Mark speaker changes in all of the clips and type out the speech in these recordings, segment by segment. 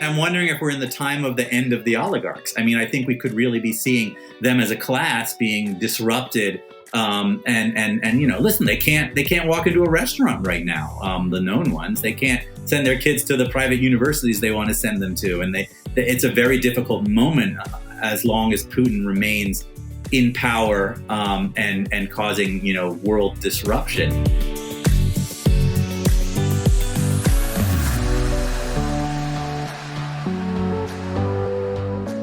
Speaker 1: I'm wondering if we're in the time of the end of the oligarchs. I mean, I think we could really be seeing them as a class being disrupted. Listen, they can't walk into a restaurant right now. The known ones, they can't send their kids to the private universities they want to send them to, and it's a very difficult moment as long as Putin remains in power and causing world disruption.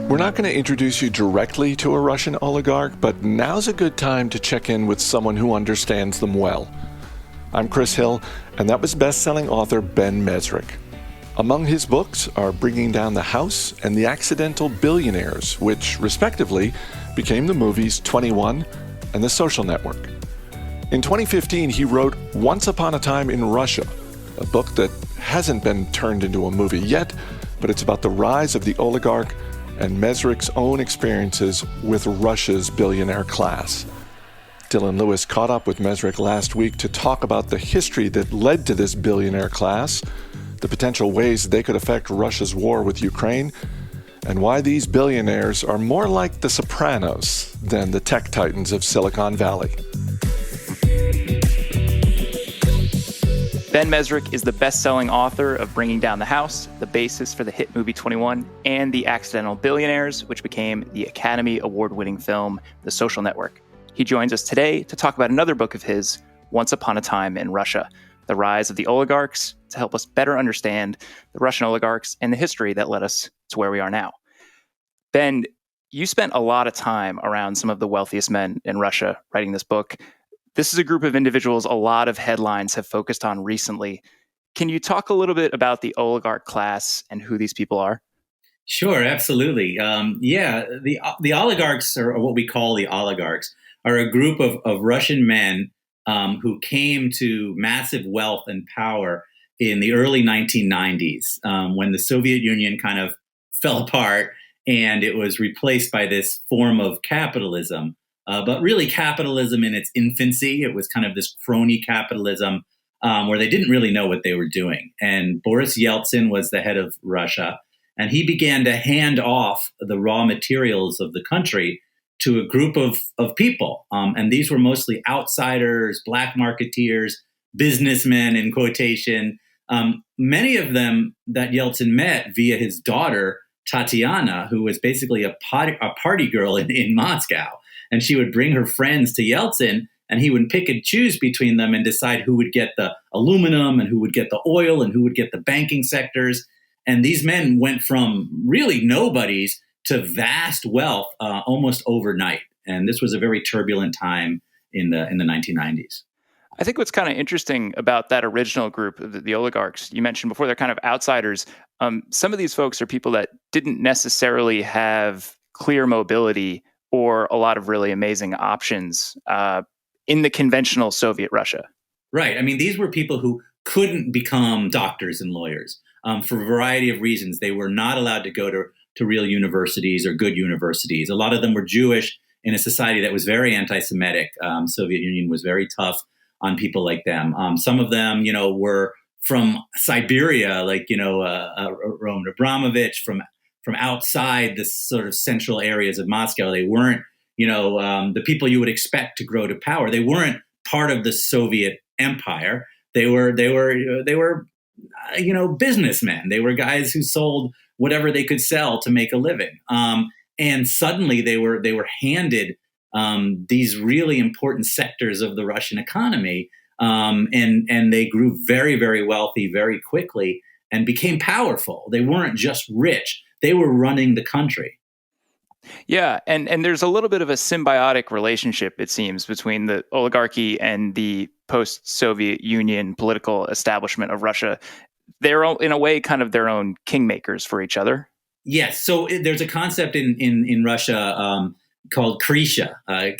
Speaker 2: We're not going to introduce you directly to a Russian oligarch, but now's a good time to check in with someone who understands them well. I'm Chris Hill, and that was best-selling author Ben Mezrich. Among his books are Bringing Down the House and The Accidental Billionaires, which, respectively, became the movies 21 and The Social Network. In 2015, he wrote Once Upon a Time in Russia, a book that hasn't been turned into a movie yet, but it's about the rise of the oligarch and Mezrich's own experiences with Russia's billionaire class. Dylan Lewis caught up with Mezrich last week to talk about the history that led to this billionaire class, the potential ways they could affect Russia's war with Ukraine, and why these billionaires are more like the Sopranos than the tech titans of Silicon Valley.
Speaker 3: Ben Mezrich is the best-selling author of Bringing Down the House, the basis for the hit movie 21, and The Accidental Billionaires, which became the Academy Award-winning film The Social Network. He joins us today to talk about another book of his, Once Upon a Time in Russia, The Rise of the Oligarchs, to help us better understand the Russian oligarchs and the history that led us to where we are now. Ben, you spent a lot of time around some of the wealthiest men in Russia writing this book. This is a group of individuals a lot of headlines have focused on recently. Can you talk a little bit about the oligarch class and who these people are?
Speaker 1: Sure, absolutely. The oligarchs, or what we call the oligarchs, are a group of Russian men who came to massive wealth and power in the early 1990s when the Soviet Union kind of fell apart and it was replaced by this form of capitalism. But really capitalism in its infancy. It was kind of this crony capitalism where they didn't really know what they were doing. And Boris Yeltsin was the head of Russia, and he began to hand off the raw materials of the country to a group of people. And these were mostly outsiders, black marketeers, businessmen in quotation. Many of them that Yeltsin met via his daughter, Tatiana, who was basically a party girl in Moscow. And she would bring her friends to Yeltsin, and he would pick and choose between them and decide who would get the aluminum and who would get the oil and who would get the banking sectors. And these men went from really nobodies to vast wealth almost overnight. And this was a very turbulent time in the 1990s.
Speaker 3: I think what's kind of interesting about that original group, the oligarchs, you mentioned before, they're kind of outsiders. Some of these folks are people that didn't necessarily have clear mobility or a lot of really amazing options in the conventional Soviet Russia.
Speaker 1: Right. I mean, these were people who couldn't become doctors and lawyers for a variety of reasons. They were not allowed to go to real universities or good universities. A lot of them were Jewish in a society that was very anti-Semitic. Soviet Union was very tough on people like them. Some of them, were from Siberia, like, Roman Abramovich, from outside the sort of central areas of Moscow. They weren't, the people you would expect to grow to power. They weren't part of the Soviet empire. They were businessmen. They were guys who sold whatever they could sell to make a living. And suddenly they were handed these really important sectors of the Russian economy. And they grew very, very wealthy very quickly and became powerful. They weren't just rich. They were running the country.
Speaker 3: Yeah, and there's a little bit of a symbiotic relationship, it seems, between the oligarchy and the post-Soviet Union political establishment of Russia. They're, in a way, kind of their own kingmakers for each other.
Speaker 1: Yes, so there's a concept in Russia called Krysha. I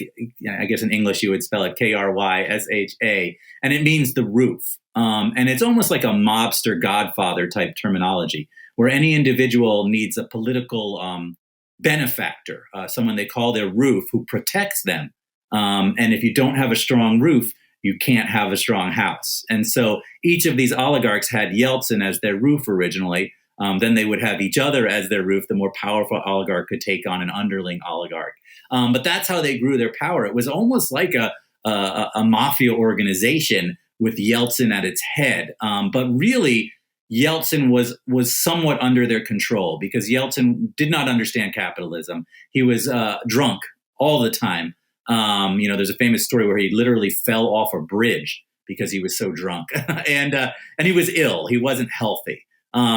Speaker 1: guess in English you would spell it Krysha, and it means the roof. And it's almost like a mobster godfather type terminology, where any individual needs a political benefactor, someone they call their roof, who protects them. And if you don't have a strong roof, you can't have a strong house. And so each of these oligarchs had Yeltsin as their roof originally, Then they would have each other as their roof. The more powerful oligarch could take on an underling oligarch. But that's how they grew their power. It was almost like a mafia organization with Yeltsin at its head. But really, Yeltsin was somewhat under their control because Yeltsin did not understand capitalism. He was drunk all the time. There's a famous story where he literally fell off a bridge because he was so drunk, and he was ill. He wasn't healthy.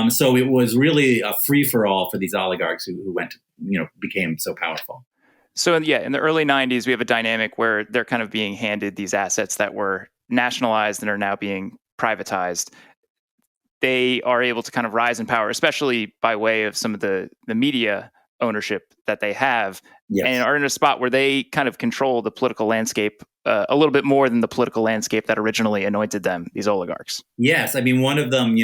Speaker 1: So it was really a free for all for these oligarchs who went, became so powerful.
Speaker 3: So in the early 90s, we have a dynamic where they're kind of being handed these assets that were nationalized and are now being privatized. They are able to kind of rise in power, especially by way of some of the media ownership that they have,
Speaker 1: Yes.
Speaker 3: and are in a spot where they kind of control the political landscape a little bit more than the political landscape that originally anointed them, these oligarchs.
Speaker 1: Yes, I mean, one of them,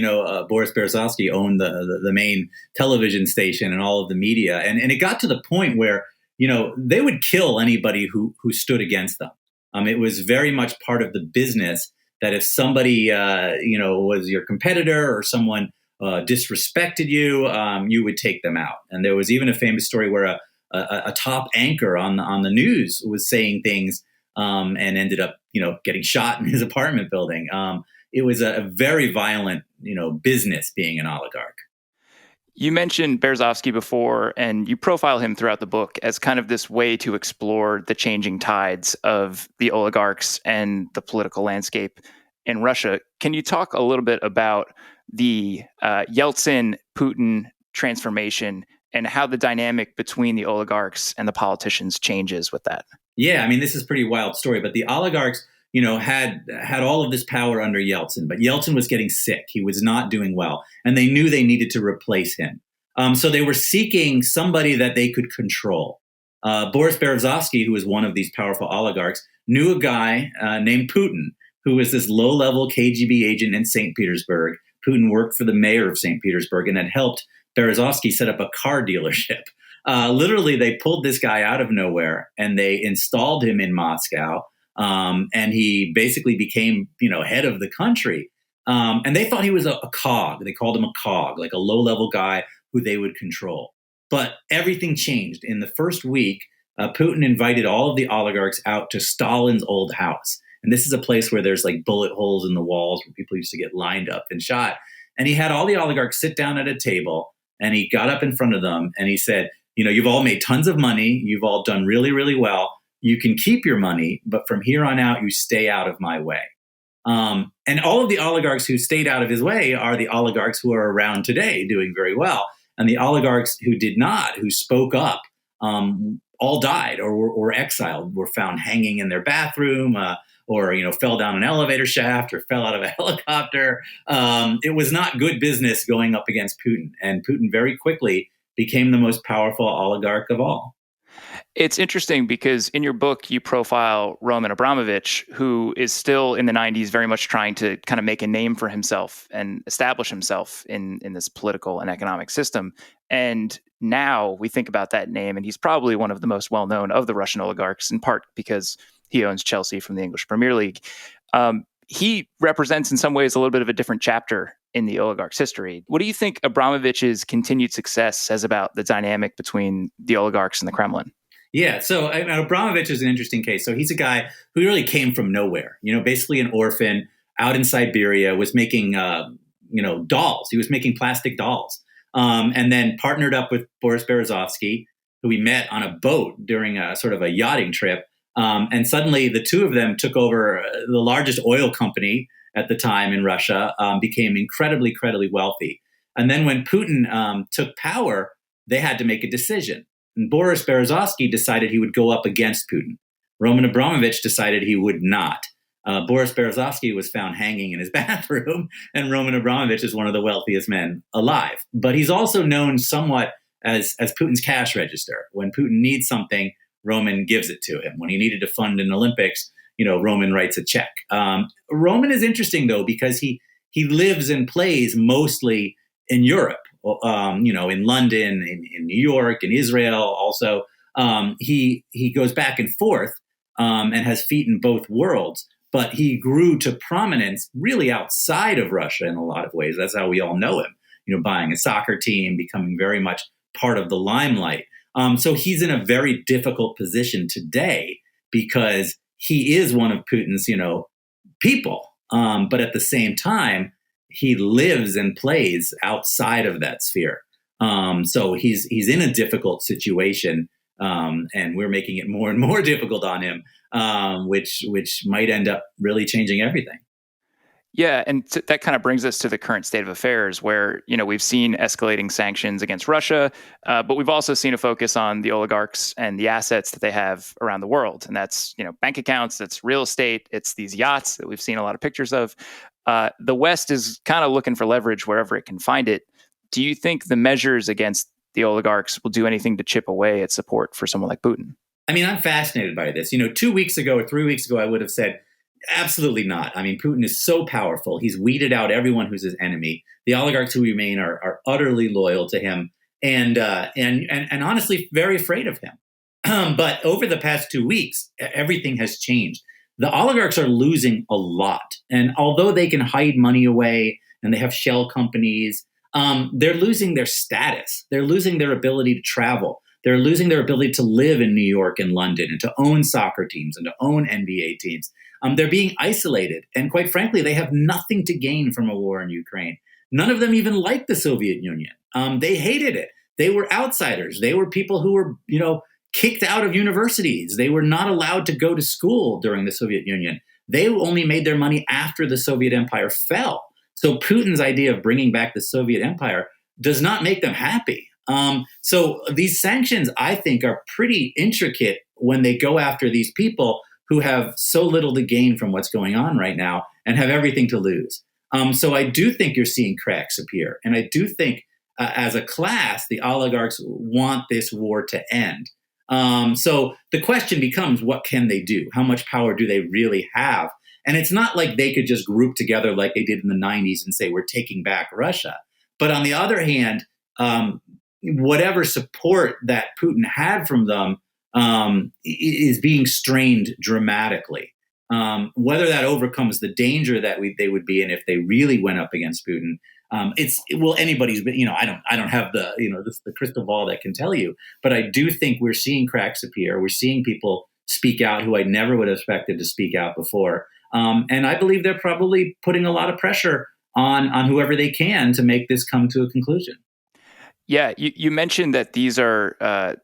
Speaker 1: Boris Berezovsky owned the main television station and all of the media, and it got to the point where they would kill anybody who stood against them. It was very much part of the business that if somebody was your competitor or someone disrespected you, you would take them out. And there was even a famous story where a top anchor on the news was saying things and ended up getting shot in his apartment building. It was a very violent business being an oligarch.
Speaker 3: You mentioned Berezovsky before, and you profile him throughout the book as kind of this way to explore the changing tides of the oligarchs and the political landscape in Russia. Can you talk a little bit about the Yeltsin-Putin transformation and how the dynamic between the oligarchs and the politicians changes with that?
Speaker 1: Yeah, I mean, this is a pretty wild story, but the oligarchs, had all of this power under Yeltsin, but Yeltsin was getting sick. He was not doing well, and they knew they needed to replace him. So they were seeking somebody that they could control. Boris Berezovsky, who was one of these powerful oligarchs, knew a guy named Putin, who was this low-level KGB agent in St. Petersburg. Putin worked for the mayor of St. Petersburg and had helped Berezovsky set up a car dealership. Literally, they pulled this guy out of nowhere and they installed him in Moscow. And he basically became, head of the country. And they thought he was a cog. They called him a cog, like a low-level guy who they would control. But everything changed. In the first week, Putin invited all of the oligarchs out to Stalin's old house. And this is a place where there's like bullet holes in the walls where people used to get lined up and shot. And he had all the oligarchs sit down at a table and he got up in front of them and he said, you've all made tons of money. You've all done really, really well. You can keep your money, but from here on out, you stay out of my way. And all of the oligarchs who stayed out of his way are the oligarchs who are around today doing very well. And the oligarchs who did not, who spoke up, all died or were exiled, were found hanging in their bathroom or fell down an elevator shaft or fell out of a helicopter. It was not good business going up against Putin. And Putin very quickly became the most powerful oligarch of all.
Speaker 3: It's interesting because in your book, you profile Roman Abramovich, who is still in the 90s very much trying to kind of make a name for himself and establish himself in this political and economic system. And now we think about that name, and he's probably one of the most well-known of the Russian oligarchs, in part because he owns Chelsea from the English Premier League. He represents in some ways a little bit of a different chapter in the oligarch's history. What do you think Abramovich's continued success says about the dynamic between the oligarchs and the Kremlin?
Speaker 1: Yeah, so Abramovich is an interesting case. So he's a guy who really came from nowhere, basically an orphan out in Siberia, was making, dolls. He was making plastic dolls, and then partnered up with Boris Berezovsky, who we met on a boat during a sort of a yachting trip. And suddenly the two of them took over the largest oil company at the time in Russia, became incredibly, incredibly wealthy. And then when Putin took power, they had to make a decision. And Boris Berezovsky decided he would go up against Putin. Roman Abramovich decided he would not. Boris Berezovsky was found hanging in his bathroom, and Roman Abramovich is one of the wealthiest men alive. But he's also known somewhat as Putin's cash register. When Putin needs something, Roman gives it to him. When he needed to fund an Olympics, Roman writes a check. Roman is interesting, though, because he lives and plays mostly in Europe. In London, in New York, in Israel also. He goes back and forth and has feet in both worlds, but he grew to prominence really outside of Russia in a lot of ways. That's how we all know him. buying a soccer team, becoming very much part of the limelight. So he's in a very difficult position today because he is one of Putin's, people. But at the same time, he lives and plays outside of that sphere. So he's in a difficult situation, and we're making it more and more difficult on him, which might end up really changing everything.
Speaker 3: Yeah, and that kind of brings us to the current state of affairs where, we've seen escalating sanctions against Russia, but we've also seen a focus on the oligarchs and the assets that they have around the world. And that's, bank accounts, that's real estate, it's these yachts that we've seen a lot of pictures of. The West is kind of looking for leverage wherever it can find it. Do you think the measures against the oligarchs will do anything to chip away at support for someone like Putin?
Speaker 1: I mean, I'm fascinated by this. 2 weeks ago or 3 weeks ago, I would have said, absolutely not. I mean, Putin is so powerful. He's weeded out everyone who's his enemy. The oligarchs who remain are utterly loyal to him and honestly very afraid of him. But over the past 2 weeks, everything has changed. The oligarchs are losing a lot. And although they can hide money away and they have shell companies, they're losing their status. They're losing their ability to travel. They're losing their ability to live in New York and London and to own soccer teams and to own NBA teams. They're being isolated. And quite frankly, they have nothing to gain from a war in Ukraine. None of them even liked the Soviet Union. They hated it. They were outsiders. They were people who were, kicked out of universities. They were not allowed to go to school during the Soviet Union. They only made their money after the Soviet Empire fell. So Putin's idea of bringing back the Soviet Empire does not make them happy. So these sanctions, I think, are pretty intricate when they go after these people who have so little to gain from what's going on right now and have everything to lose. So I do think you're seeing cracks appear. And I do think as a class, the oligarchs want this war to end. So the question becomes, what can they do? How much power do they really have? And it's not like they could just group together like they did in the 90s and say, we're taking back Russia. But on the other hand, whatever support that Putin had from them is being strained dramatically. Whether that overcomes the danger that they would be in if they really went up against Putin, anybody's. I don't have the crystal ball that can tell you, but I do think we're seeing cracks appear. We're seeing people speak out who I never would have expected to speak out before, and I believe they're probably putting a lot of pressure on whoever they can to make this come to a conclusion.
Speaker 3: Yeah, you mentioned that these are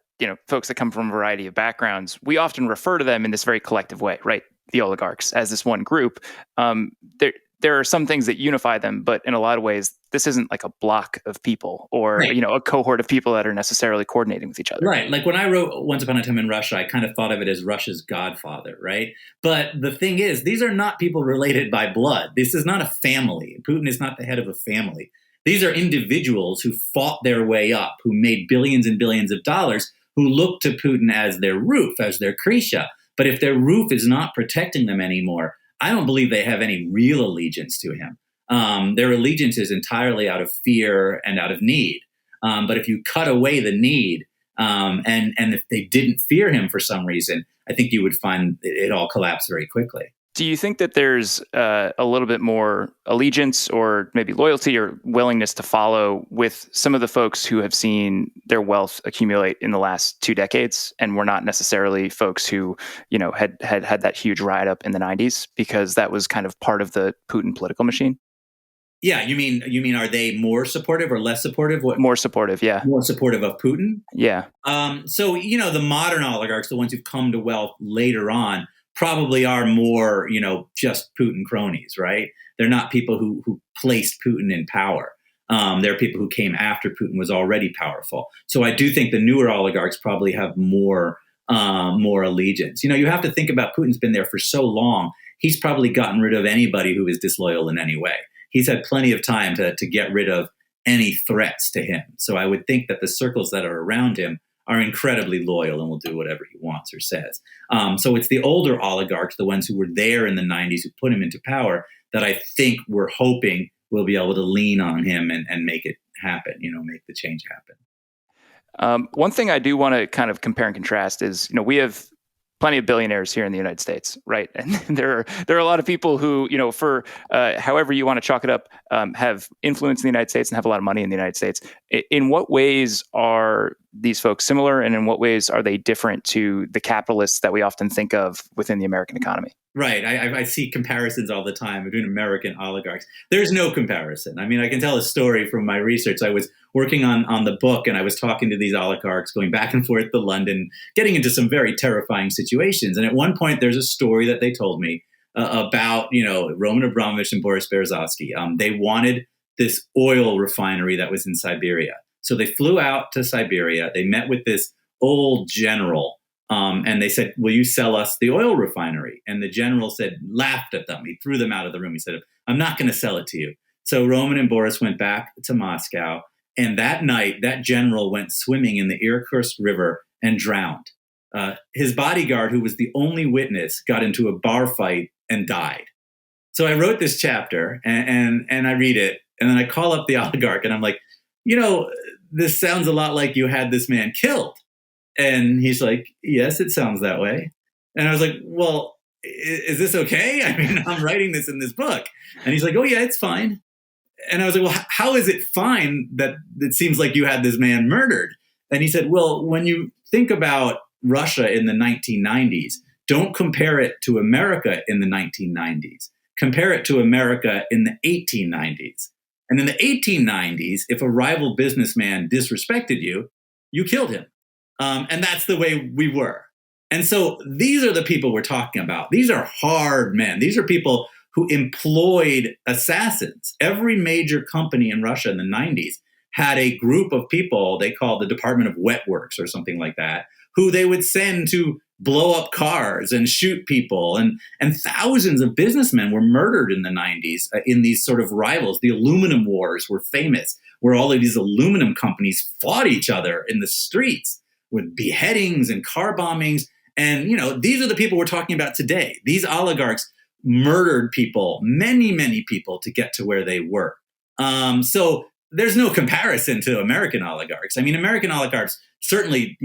Speaker 3: folks that come from a variety of backgrounds. We often refer to them in this very collective way, right? The oligarchs as this one group. There are some things that unify them, but in a lot of ways, this isn't like a block of people or,
Speaker 1: right,
Speaker 3: a cohort of people that are necessarily coordinating with each other.
Speaker 1: Right. Like when I wrote Once Upon a Time in Russia, I kind of thought of it as Russia's Godfather, right? But the thing is, these are not people related by blood. This is not a family. Putin is not the head of a family. These are individuals who fought their way up, who made billions and billions of dollars, who look to Putin as their roof, as their Krisha. But if their roof is not protecting them anymore, I don't believe they have any real allegiance to him. Their allegiance is entirely out of fear and out of need. But if you cut away the need, and if they didn't fear him for some reason, I think you would find it all collapse very quickly.
Speaker 3: Do you think that there's a little bit more allegiance or maybe loyalty or willingness to follow with some of the folks who have seen their wealth accumulate in the last 2 decades and were not necessarily folks who, had that huge ride up in the 90s because that was kind of part of the Putin political machine?
Speaker 1: Yeah, you mean are they more supportive or less supportive?
Speaker 3: More supportive, yeah.
Speaker 1: More supportive of Putin?
Speaker 3: Yeah.
Speaker 1: So, the modern oligarchs, the ones who've come to wealth later on, probably are more, just Putin cronies, right? They're not people who placed Putin in power. They're people who came after Putin was already powerful. So I do think the newer oligarchs probably have more allegiance. You have to think about Putin's been there for so long. He's probably gotten rid of anybody who is disloyal in any way. He's had plenty of time to get rid of any threats to him. So I would think that the circles that are around him are incredibly loyal and will do whatever he wants or says. So it's the older oligarchs, the ones who were there in the 90s who put him into power, that I think we're hoping will be able to lean on him and make it happen, make the change happen.
Speaker 3: One thing I do want to kind of compare and contrast is, we have plenty of billionaires here in the United States, right? And there are a lot of people who, for however you want to chalk it up, have influence in the United States and have a lot of money in the United States. In what ways are these folks similar, and in what ways are they different to the capitalists that we often think of within the American economy?
Speaker 1: Right. I see comparisons all the time between American oligarchs. There's no comparison. I mean, I can tell a story from my research. I was working on the book, and I was talking to these oligarchs, going back and forth to London, getting into some very terrifying situations. And at one point, there's a story that they told me about, Roman Abramovich and Boris Berezovsky. They wanted this oil refinery that was in Siberia. So they flew out to Siberia. They met with this old general. And they said, will you sell us the oil refinery? And the general laughed at them. He threw them out of the room. He said, I'm not going to sell it to you. So Roman and Boris went back to Moscow. And that night, that general went swimming in the Irkutsk River and drowned. His bodyguard, who was the only witness, got into a bar fight and died. So I wrote this chapter and I read it. And then I call up the oligarch and I'm like, this sounds a lot like you had this man killed. And he's like, yes, it sounds that way. And I was like, well, is this okay? I mean, I'm writing this in this book. And he's like, oh, yeah, it's fine. And I was like, well, how is it fine that it seems like you had this man murdered? And he said, well, when you think about Russia in the 1990s, don't compare it to America in the 1990s. Compare it to America in the 1890s. And in the 1890s, if a rival businessman disrespected you, you killed him. And that's the way we were. And so these are the people we're talking about. These are hard men. These are people who employed assassins. Every major company in Russia in the 90s had a group of people they called the Department of Wet Works or something like that, who they would send to blow up cars and shoot people. And thousands of businessmen were murdered in the 90s in these sort of rivals. The aluminum wars were famous, where all of these aluminum companies fought each other in the streets with beheadings and car bombings. And, these are the people we're talking about today. These oligarchs murdered people, many, many people, to get to where they were. So there's no comparison to American oligarchs. I mean, American oligarchs certainly,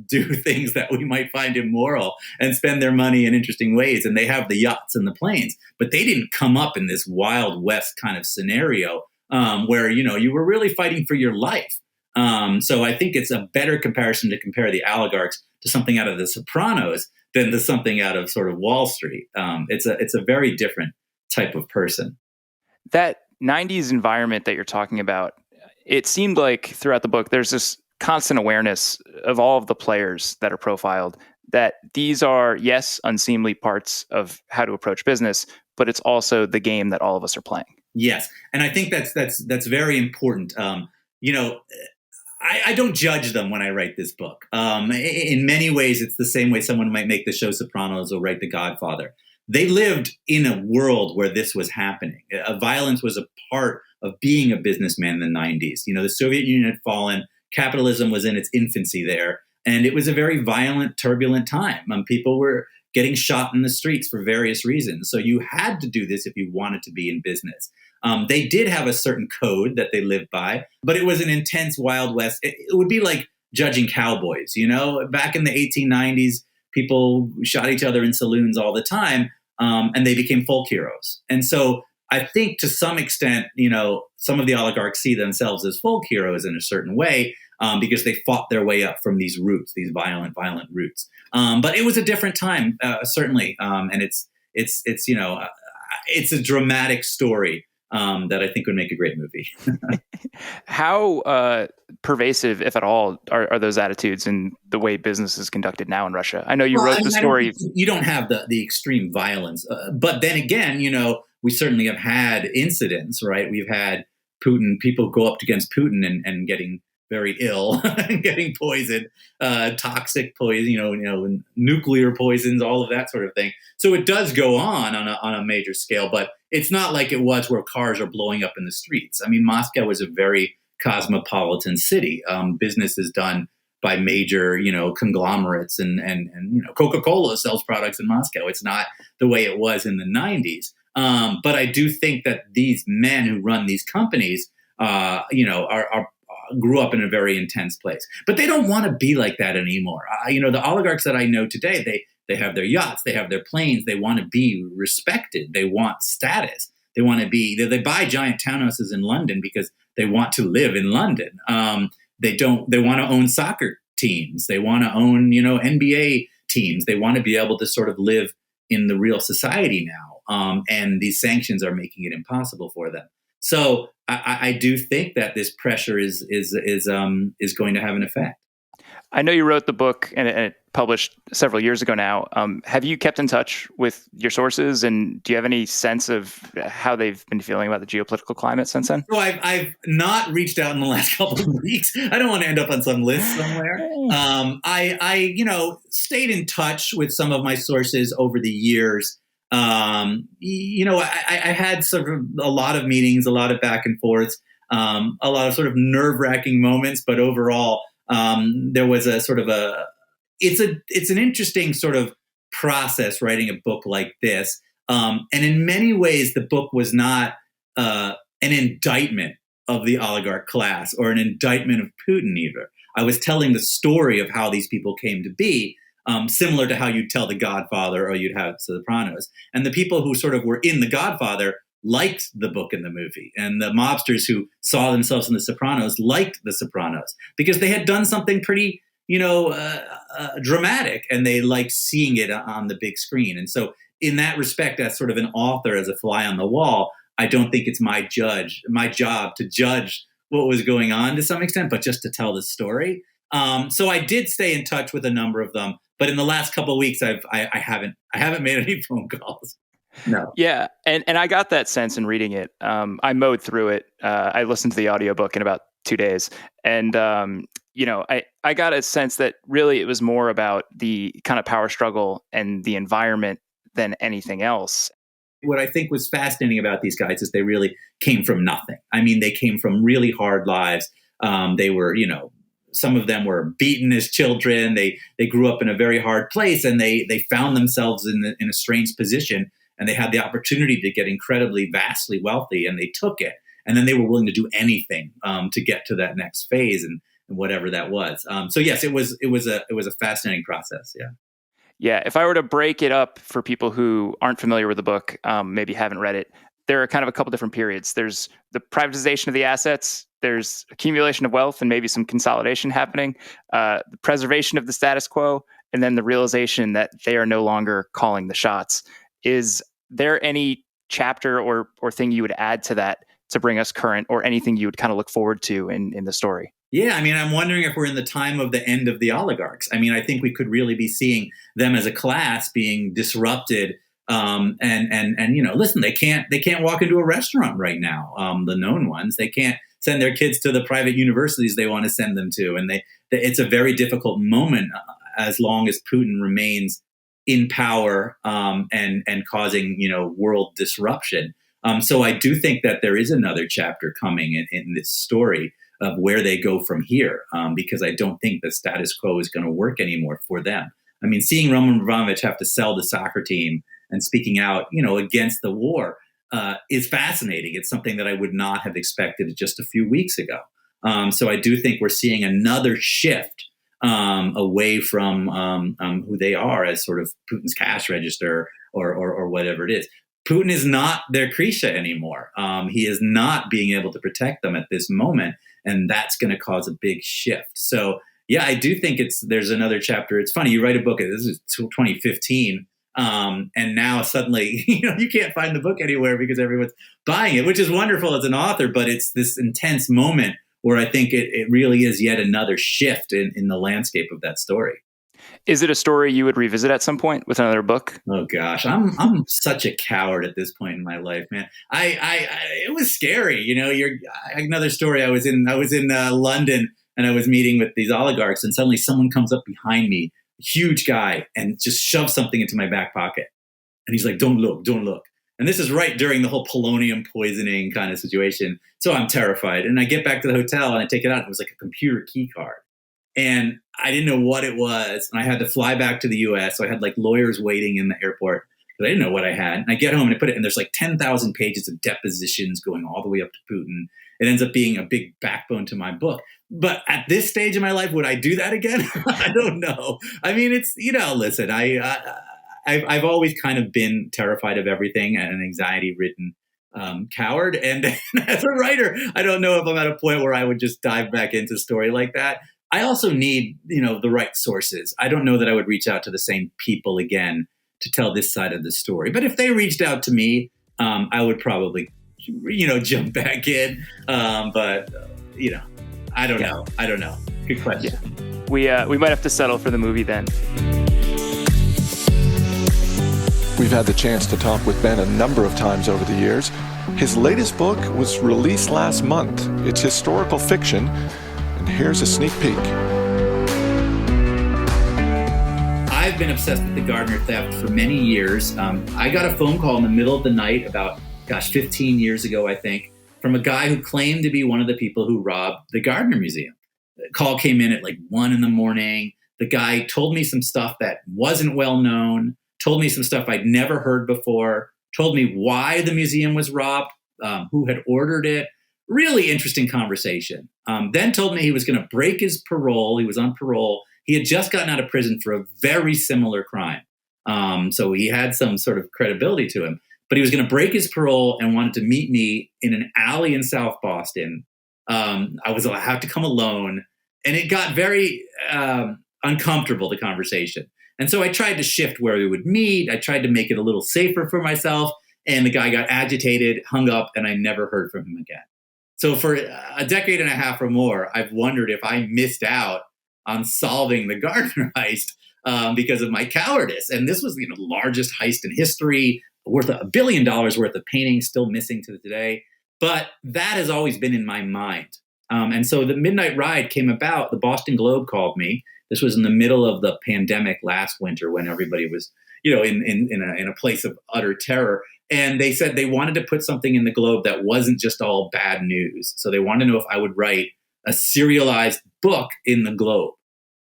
Speaker 1: do things that we might find immoral and spend their money in interesting ways. And they have the yachts and the planes, but they didn't come up in this Wild West kind of scenario where, you were really fighting for your life. So I think it's a better comparison to compare the oligarchs to something out of the Sopranos than to something out of sort of Wall Street. It's a very different type of person.
Speaker 3: That 90s environment that you're talking about, it seemed like throughout the book, there's this constant awareness of all of the players that are profiled, that these are, yes, unseemly parts of how to approach business, but it's also the game that all of us are playing.
Speaker 1: Yes. And I think that's very important. I don't judge them when I write this book. In many ways, it's the same way someone might make the show Sopranos or write The Godfather. They lived in a world where this was happening. Violence was a part of being a businessman in the 90s. The Soviet Union had fallen. Capitalism was in its infancy there. And it was a very violent, turbulent time. People were getting shot in the streets for various reasons. So you had to do this if you wanted to be in business. They did have a certain code that they lived by, but it was an intense Wild West. It would be like judging cowboys, back in the 1890s, people shot each other in saloons all the time, and they became folk heroes. And so I think to some extent, some of the oligarchs see themselves as folk heroes in a certain way because they fought their way up from these roots, these violent roots. But it was a different time, certainly. And it's a dramatic story that I think would make a great movie.
Speaker 3: How pervasive, if at all, are those attitudes in the way business is conducted now in Russia? I know you wrote the story.
Speaker 1: You don't have the extreme violence. But then again, we certainly have had incidents, right? We've had Putin, people go up against Putin and getting very ill, and getting poisoned, toxic poison, nuclear poisons, all of that sort of thing. So it does go on a major scale, but it's not like it was where cars are blowing up in the streets. I mean, Moscow is a very cosmopolitan city. Business is done by major, conglomerates and Coca-Cola sells products in Moscow. It's not the way it was in the 90s. But I do think that these men who run these companies, grew up in a very intense place. But they don't want to be like that anymore. The oligarchs that I know today, They have their yachts. They have their planes. They want to be respected. They want status. They want to be. They buy giant townhouses in London because they want to live in London. They don't. They want to own soccer teams. They want to own, NBA teams. They want to be able to sort of live in the real society now. And these sanctions are making it impossible for them. So I do think that this pressure is going to have an effect.
Speaker 3: I know you wrote the book and it published several years ago now. Have you kept in touch with your sources, and do you have any sense of how they've been feeling about the geopolitical climate since then?
Speaker 1: So I've not reached out in the last couple of weeks. I don't want to end up on some list somewhere. I stayed in touch with some of my sources over the years. I had sort of a lot of meetings, a lot of back and forths, a lot of sort of nerve-wracking moments, but overall, there was a sort of it's an interesting sort of process writing a book like this. And in many ways, the book was not an indictment of the oligarch class or an indictment of Putin either. I was telling the story of how these people came to be, similar to how you'd tell The Godfather or you'd have Sopranos. And the people who sort of were in The Godfather liked the book and the movie. And the mobsters who saw themselves in The Sopranos liked The Sopranos because they had done something pretty, dramatic, and they liked seeing it on the big screen. And so in that respect, as sort of an author, as a fly on the wall, I don't think it's my job to judge what was going on to some extent, but just to tell the story. So I did stay in touch with a number of them, but in the last couple of weeks, I haven't made any phone calls. No.
Speaker 3: Yeah. And I got that sense in reading it. I mowed through it. I listened to the audiobook in about 2 days. And, I got a sense that really it was more about the kind of power struggle and the environment than anything else.
Speaker 1: What I think was fascinating about these guys is they really came from nothing. I mean, they came from really hard lives. They were, some of them were beaten as children. They grew up in a very hard place, and they found themselves in a strange position. And they had the opportunity to get incredibly, vastly wealthy, and they took it. And then they were willing to do anything to get to that next phase and whatever that was. So yes, it was a fascinating process. Yeah.
Speaker 3: Yeah. If I were to break it up for people who aren't familiar with the book, maybe haven't read it, there are kind of a couple different periods. There's the privatization of the assets. There's accumulation of wealth and maybe some consolidation happening, the preservation of the status quo, and then the realization that they are no longer calling the shots. Is there any chapter or thing you would add to that to bring us current, or anything you would kind of look forward to in the story?
Speaker 1: Yeah, I mean, I'm wondering if we're in the time of the end of the oligarchs. I mean, I think we could really be seeing them as a class being disrupted. Listen, they can't walk into a restaurant right now. The known ones, they can't send their kids to the private universities they want to send them to, and it's a very difficult moment as long as Putin remains in power and causing world disruption. So I do think that there is another chapter coming in this story of where they go from here, because I don't think the status quo is going to work anymore for them. I mean, seeing Roman Abramovich have to sell the soccer team and speaking out, against the war is fascinating. It's something that I would not have expected just a few weeks ago. So I do think we're seeing another shift away from who they are as sort of Putin's cash register or whatever it is. Putin is not their Krisha anymore. He is not being able to protect them at this moment, and that's going to cause a big shift. So, yeah, I do think there's another chapter. It's funny, you write a book, this is 2015, and now suddenly you can't find the book anywhere because everyone's buying it, which is wonderful as an author, but it's this intense moment where I think it really is yet another shift in the landscape of that story.
Speaker 3: Is it a story you would revisit at some point with another book?
Speaker 1: Oh gosh, I'm such a coward at this point in my life, man. It was scary, another story. I was in London, and I was meeting with these oligarchs, and suddenly someone comes up behind me, huge guy, and just shoves something into my back pocket, and he's like, "Don't look, don't look." And this is right during the whole polonium poisoning kind of situation. So I'm terrified, and I get back to the hotel and I take it out. It was like a computer key card. And I didn't know what it was. And I had to fly back to the US. So I had like lawyers waiting in the airport because I didn't know what I had. And I get home and I put it, and there's like 10,000 pages of depositions going all the way up to Putin. It ends up being a big backbone to my book. But at this stage in my life, would I do that again? I don't know. I mean, it's, listen, I've always kind of been terrified of everything and an anxiety-ridden coward. And as a writer, I don't know if I'm at a point where I would just dive back into a story like that. I also need, the right sources. I don't know that I would reach out to the same people again to tell this side of the story. But if they reached out to me, I would probably, jump back in. But I don't know. I don't know. Good question.
Speaker 3: Yeah. We might have to settle for the movie then.
Speaker 2: We've had the chance to talk with Ben a number of times over the years. His latest book was released last month. It's historical fiction, and here's a sneak peek.
Speaker 1: I've been obsessed with the Gardner theft for many years. I got a phone call in the middle of the night about, 15 years ago, I think, from a guy who claimed to be one of the people who robbed the Gardner Museum. The call came in at 1 a.m. The guy told me some stuff that wasn't well known, told me some stuff I'd never heard before, told me why the museum was robbed, who had ordered it. Really interesting conversation. Then told me he was going to break his parole. He was on parole. He had just gotten out of prison for a very similar crime. So he had some sort of credibility to him. But he was going to break his parole and wanted to meet me in an alley in South Boston. I had to come alone. And it got very uncomfortable, the conversation. And so I tried to shift where we would meet. I tried to make it a little safer for myself. And the guy got agitated, hung up, and I never heard from him again. So for a decade and a half or more, I've wondered if I missed out on solving the Gardner heist because of my cowardice. And this was the largest heist in history, worth $1 billion worth of paintings still missing to today. But that has always been in my mind. And so the Midnight Ride came about. The Boston Globe called me. This was in the middle of the pandemic last winter when everybody was, in a place of utter terror. And they said they wanted to put something in the Globe that wasn't just all bad news. So they wanted to know if I would write a serialized book in the Globe.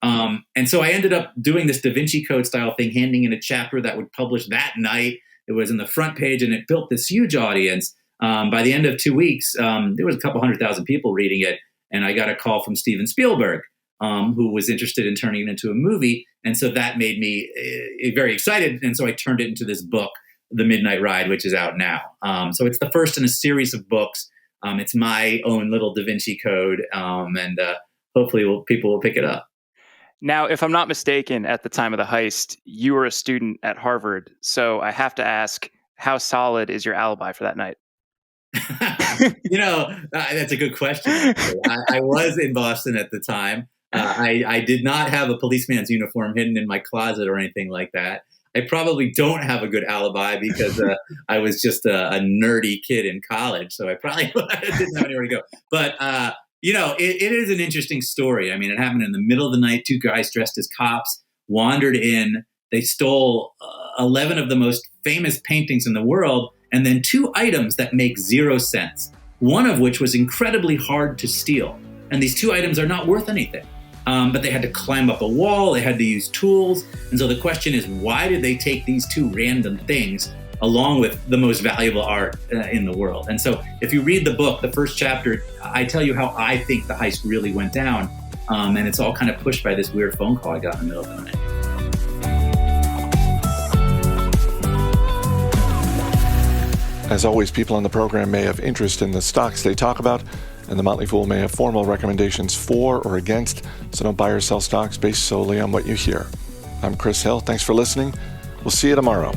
Speaker 1: And so I ended up doing this Da Vinci Code style thing, handing in a chapter that would publish that night. It was in the front page and it built this huge audience. By the end of 2 weeks, there was a couple 100,000 people reading it. And I got a call from Steven Spielberg, who was interested in turning it into a movie. And so that made me very excited. And so I turned it into this book, The Midnight Ride, which is out now. So it's the first in a series of books. It's my own little Da Vinci Code. And hopefully people will pick it up.
Speaker 3: Now, if I'm not mistaken, at the time of the heist, you were a student at Harvard. So I have to ask, how solid is your alibi for that night?
Speaker 1: That's a good question. I was in Boston at the time. I did not have a policeman's uniform hidden in my closet or anything like that. I probably don't have a good alibi because I was just a nerdy kid in college. So I probably didn't have anywhere to go. But, it is an interesting story. I mean, it happened in the middle of the night. 2 guys dressed as cops wandered in. They stole 11 of the most famous paintings in the world, and then 2 items that make 0 sense, one of which was incredibly hard to steal. And these 2 items are not worth anything. But they had to climb up a wall, they had to use tools. And so the question is, why did they take these 2 random things along with the most valuable art in the world? And so if you read the book, the first chapter, I tell you how I think the heist really went down. And it's all kind of pushed by this weird phone call I got in the middle of the night.
Speaker 2: As always, people on the program may have interest in the stocks they talk about, and the Motley Fool may have formal recommendations for or against, so don't buy or sell stocks based solely on what you hear. I'm Chris Hill. Thanks for listening. We'll see you tomorrow.